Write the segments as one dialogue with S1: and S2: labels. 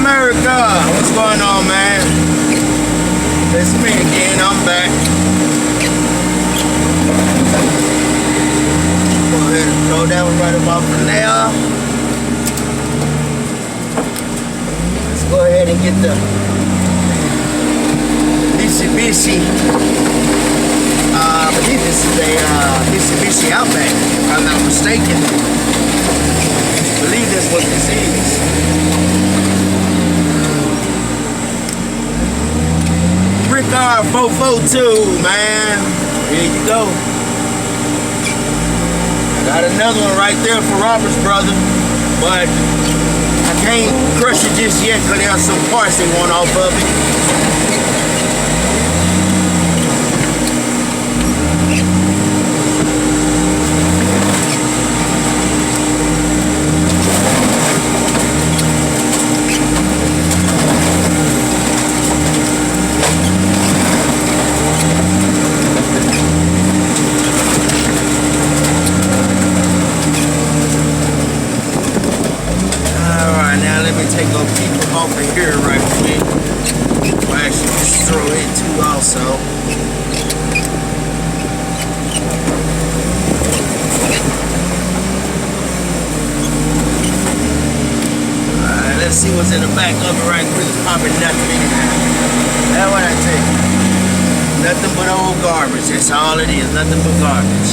S1: America! What's going on, man? It's me again, I'm back. Go ahead and throw that one right about from there. Let's go ahead and get the Mitsubishi. I believe this is a Mitsubishi Outlander, if I'm not mistaken. I believe that's what this is. Rickard 442, man. Here you go. Got another one right there for Robert's brother, but I can't crush it just yet because there are some parts they want off of it. Take a peek off of here right quick. I'll actually just throw it too also. Alright, let's see what's in the back of it right quick. It's probably nothing in there. That's what I take. Nothing but old garbage. That's all it is. Nothing but garbage.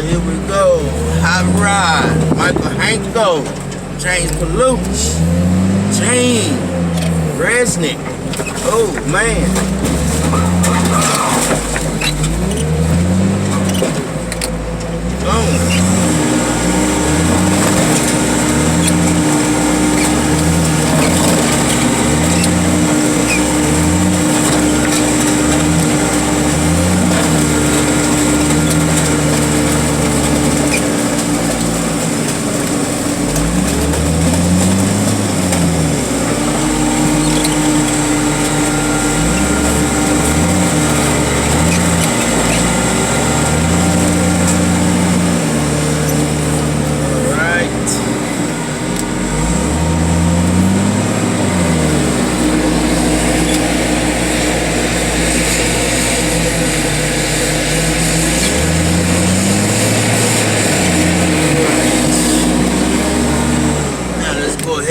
S1: Here we go. Hot rod. Michael Hanko. James Paluch. Gene. Resnick. Oh man. Oh.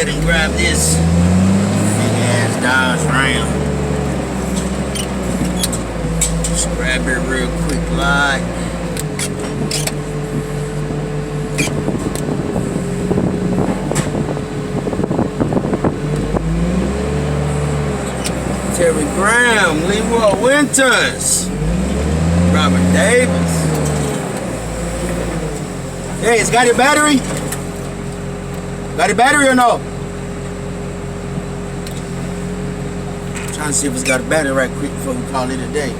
S1: And grab this big ass Dodge Ram. Just grab it real quick like. Terry Graham, Leroy Winters, Robert Davis. Hey, it's got your battery? Got a battery or no? Trying to see if it's got a battery right quick before we call it a day.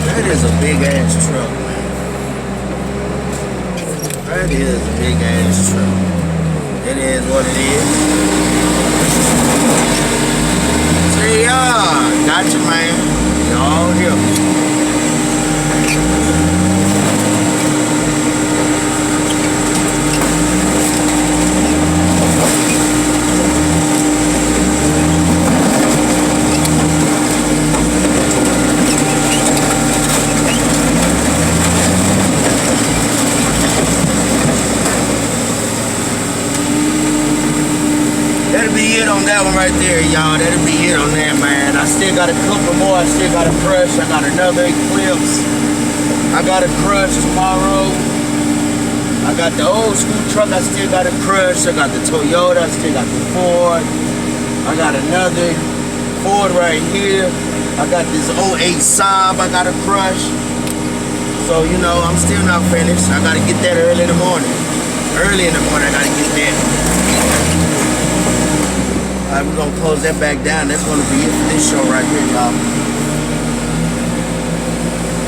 S1: That is a big ass truck, man. That is a big ass truck. It is what it is. See ya. Gotcha, man. Y'all here. That'll be it on that one right there, y'all. That'll be it on that, man. I still got a couple more. I still got a crush. I got another Eclipse. I got a crush tomorrow. I got the old school truck. I still got a crush. I got the Toyota. I still got the Ford. I got another Ford right here. I got this '08 Saab. I got a crush. So, you know, I'm still not finished. I got to get that early in the morning. Early in the morning, I gotta get that. Alright, we're gonna close that back down. That's gonna be it for this show right here, y'all.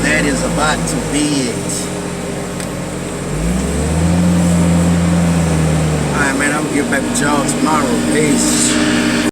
S1: That is about to be it. Alright, man, I'm gonna get back with y'all tomorrow. Peace.